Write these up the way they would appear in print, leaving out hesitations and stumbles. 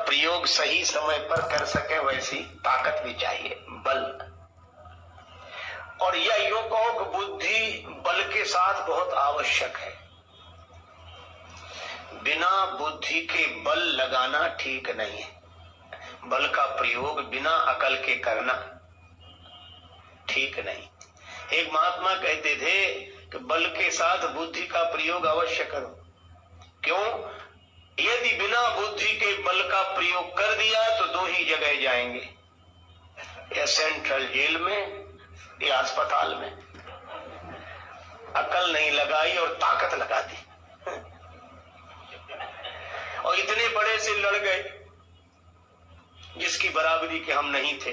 प्रयोग सही समय पर कर सके वैसी ताकत भी चाहिए, बल। और यह योग बुद्धि बल के साथ बहुत आवश्यक है। बिना बुद्धि के बल लगाना ठीक नहीं है। बल का प्रयोग बिना अकल के करना ठीक नहीं। एक महात्मा कहते थे कि बल के साथ बुद्धि का प्रयोग अवश्य करो। क्यों? यदि बिना बुद्धि के बल का प्रयोग कर दिया तो दो ही जगह जाएंगे, या सेंट्रल जेल में या अस्पताल में। अकल नहीं लगाई और ताकत लगा दी और इतने बड़े से लड़ गए जिसकी बराबरी के हम नहीं थे,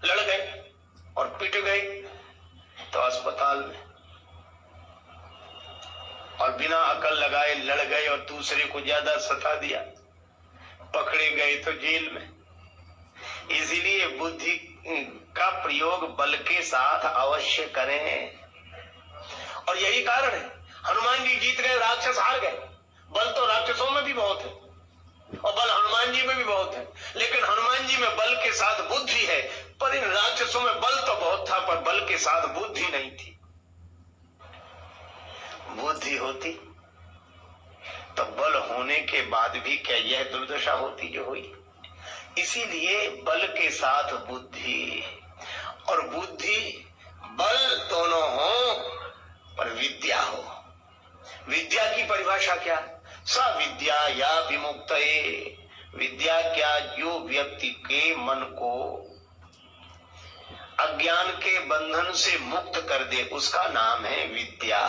लड़ गए और पिट गए तो अस्पताल में, और बिना अकल लगाए लड़ गए और दूसरे को ज्यादा सता दिया, पकड़े गए तो जेल में। इसीलिए बुद्धि का प्रयोग बल के साथ अवश्य करें। और यही कारण है हनुमान जी जीत गए, राक्षस हार गए। बल तो राक्षसों में भी बहुत है और बल हनुमान जी में भी बहुत है, लेकिन हनुमान जी में बल के साथ बुद्धि है, पर इन राक्षसों में बल तो बहुत था पर बल के साथ बुद्धि नहीं थी। बुद्धि होती तो बल होने के बाद भी क्या यह दुर्दशा होती जो हुई। इसीलिए बल के साथ बुद्धि, और बुद्धि बल दोनों हो पर विद्या हो। विद्या की परिभाषा क्या? स विद्या या विमुक्तये। विद्या क्या? जो व्यक्ति के मन को अज्ञान के बंधन से मुक्त कर दे, उसका नाम है विद्या।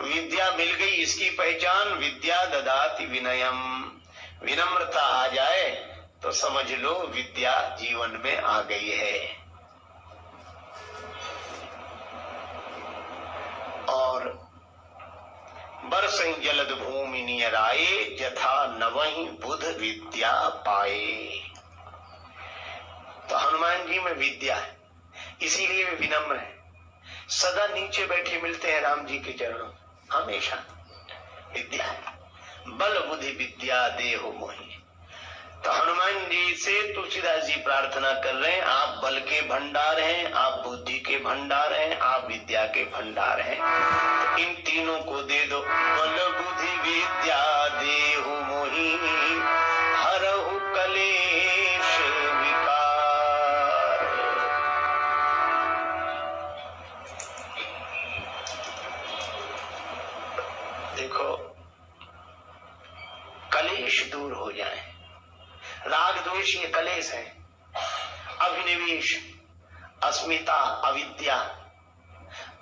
विद्या मिल गई, इसकी पहचान विद्या ददाति विनयम। विनम्रता आ जाए तो समझ लो विद्या जीवन में आ गई है। और बरसई जलद भूमि नियराए, जथा नवहि बुध विद्या पाए। तो हनुमान जी में विद्या है, इसीलिए वे विनम्र है। सदा नीचे बैठे मिलते हैं राम जी के चरणों, हमेशा विद्या है। बल बुद्धि विद्या देहु मोहि। तो हनुमान जी से तुलसीदास जी प्रार्थना कर रहे हैं, आप बल के भंडार हैं, आप बुद्धि के भंडार हैं, आप विद्या के भंडार हैं। तो इन तीनों को दे दो। बल बुद्धि विद्या देहु मोहि, हरहु कलेश विकार। देखो, कलेश दूर हो जाए। राग द्वेष ये कलेश है। अभिनिवेश, अस्मिता, अविद्या,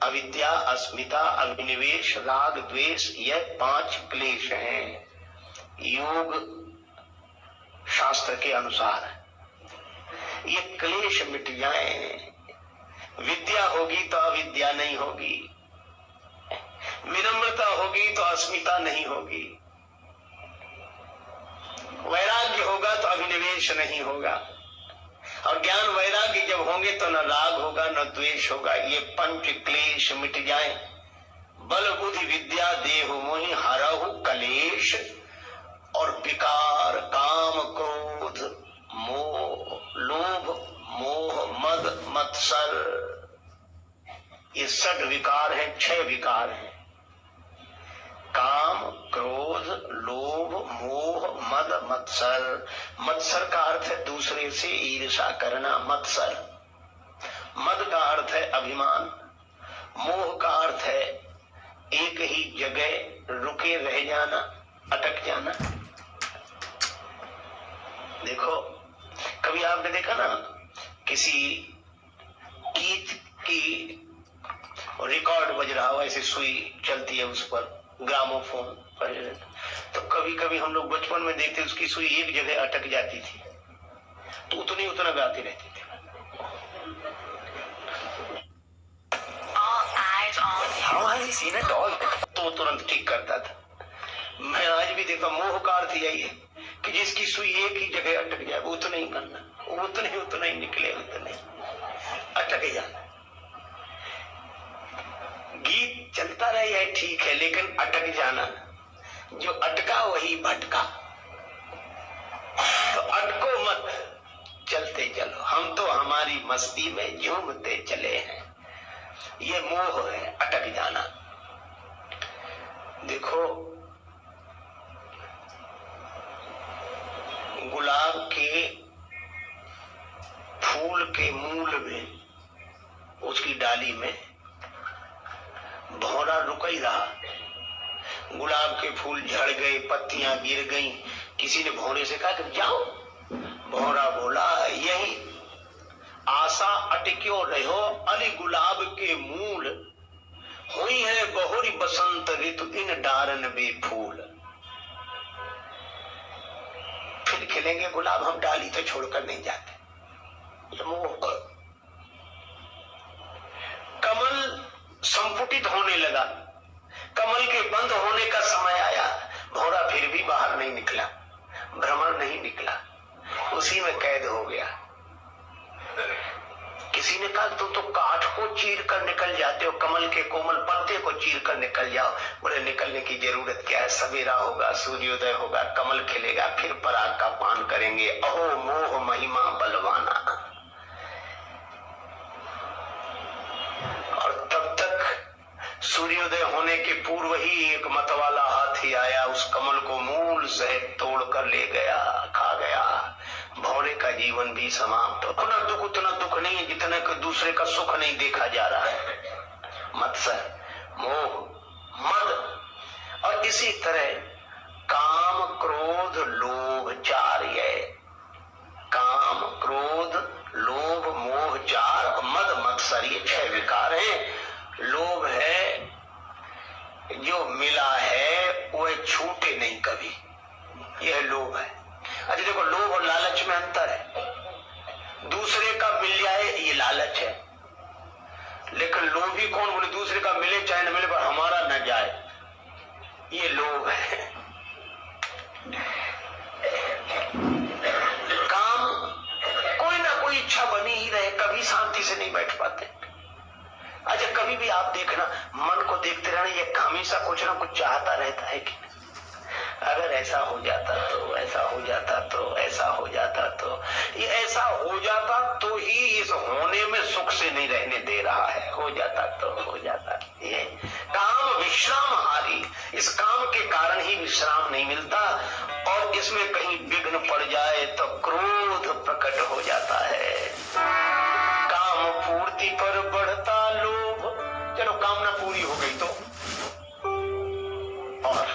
अविद्या, अस्मिता, अभिनिवेश, राग द्वेष, यह 5 क्लेश हैं योग शास्त्र के अनुसार। ये क्लेश मिट जाए, विद्या होगी तो अविद्या नहीं होगी, विनम्रता होगी तो अस्मिता नहीं होगी, वैराग्य होगा तो अभिनिवेश नहीं होगा, और ज्ञान वैराग्य जब होंगे तो न राग होगा न द्वेष होगा। ये 5 क्लेश मिट जाए। बल बुद्धि विद्या देहु मोहि, हरहु कलेश और विकार, काम क्रोध मोह, लोभ मोह मद मत्सर, ये 6 विकार हैं, 6 विकार हैं। काम क्रोध लोभ मोह मद मत्सर। मत्सर का अर्थ है दूसरे से ईर्ष्या करना, मत्सर। मद का अर्थ है अभिमान। मोह का अर्थ है एक ही जगह रुके रह जाना, अटक जाना। देखो, कभी आपने देखा ना किसी गीत की रिकॉर्ड बज रहा हो, ऐसे सुई चलती है उस पर, ग्रामोफोन पर, तो कभी कभी हम लोग बचपन में देखते उसकी सुई एक जगह अटक जाती थी तो उतना गाती रहती थी। हमारी सीने टॉल तो तुरंत ठीक करता था। मैं आज भी देखता, मोह का अर्थ यही है कि जिसकी सुई एक ही जगह अटक जाए वो उतना ही करना, उतना ही निकले, उतना ही अटक जाना। गीत चलता रहे है ठीक है, लेकिन अटक जाना, जो अटका वही भटका। तो अटको मत, चलते चलो। हम तो हमारी मस्ती में झूमते चले हैं। ये मोह है, अटक जाना। देखो, गुलाब के फूल के मूल में, उसकी डाली में भौरा रुक ही रहा। गुलाब के फूल झड़ गए, पत्तियां गिर गईं। किसी ने भौरे से कहा कि जाओ। भौरा बोला, यही आशा अटक्यो रहो अली गुलाब के मूल, हुई है बहुरी बसंत ऋतु इन डारन बे फूल। फिर खिलेंगे गुलाब, हम डाली तो छोड़कर नहीं जाते। ये मोह। कमल संपुटित होने लगा, कमल के बंद होने का समय आया। भौरा फिर भी बाहर नहीं निकला, भ्रमण नहीं निकला, उसी में कैद हो गया। किसी ने कहा तुम तो काठ को चीर कर निकल जाते हो, कमल के कोमल पत्ते को चीर कर निकल जाओ। बोले निकलने की जरूरत क्या है, सवेरा होगा, सूर्योदय होगा, कमल खिलेगा, फिर पराग का पान करेंगे। अहो मोह महिमा बलवाना। और तब तक सूर्योदय होने के पूर्व ही एक मतवाला हाथी आया, उस कमल को मूल सहित तोड़ कर ले गया, खा गया। भौरे का जीवन भी समाप्त। अपना दुख उतना दुख नहीं है जितना कि दूसरे का सुख नहीं देखा जा रहा है। मत्सर, मोह, मद। और इसी तरह काम क्रोध लोभ चार, ये काम क्रोध लोभ मोह चार, मद मत्सर, ये 6 विकार हैं। लोभ है, जो मिला है वह छूटे नहीं कभी, यह लोभ है। अच्छा देखो, लोभ और लालच में अंतर है। दूसरे का मिल जाए ये लालच है, लेकिन लोभी कौन? बोले दूसरे का मिले चाहे न मिले पर हमारा न जाए, ये लोभ है। काम, कोई ना कोई इच्छा बनी ही रहे, कभी शांति से नहीं बैठ पाते। अच्छा कभी भी आप देखना, मन को देखते रहना, ये हमेशा कुछ ना कुछ चाहता रहता है कि अगर ऐसा हो जाता तो, ऐसा हो जाता तो, ऐसा हो जाता तो। ये ऐसा हो जाता तो ही इस होने में सुख से नहीं रहने दे रहा है। हो जाता तो, हो जाता। ये काम विश्राम हारी, इस काम के कारण ही विश्राम नहीं मिलता। और इसमें कहीं विघ्न पड़ जाए तो क्रोध प्रकट हो जाता है। काम पूर्ति पर बढ़ता लोभ। चलो कामना पूरी हो गई तो, और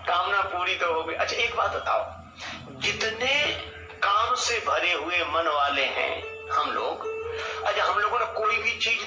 कामना पूरी तो हो गई। अच्छा एक बात बताओ, जितने काम से भरे हुए मन वाले हैं हम लोग, अच्छा हम लोगों ने कोई भी चीज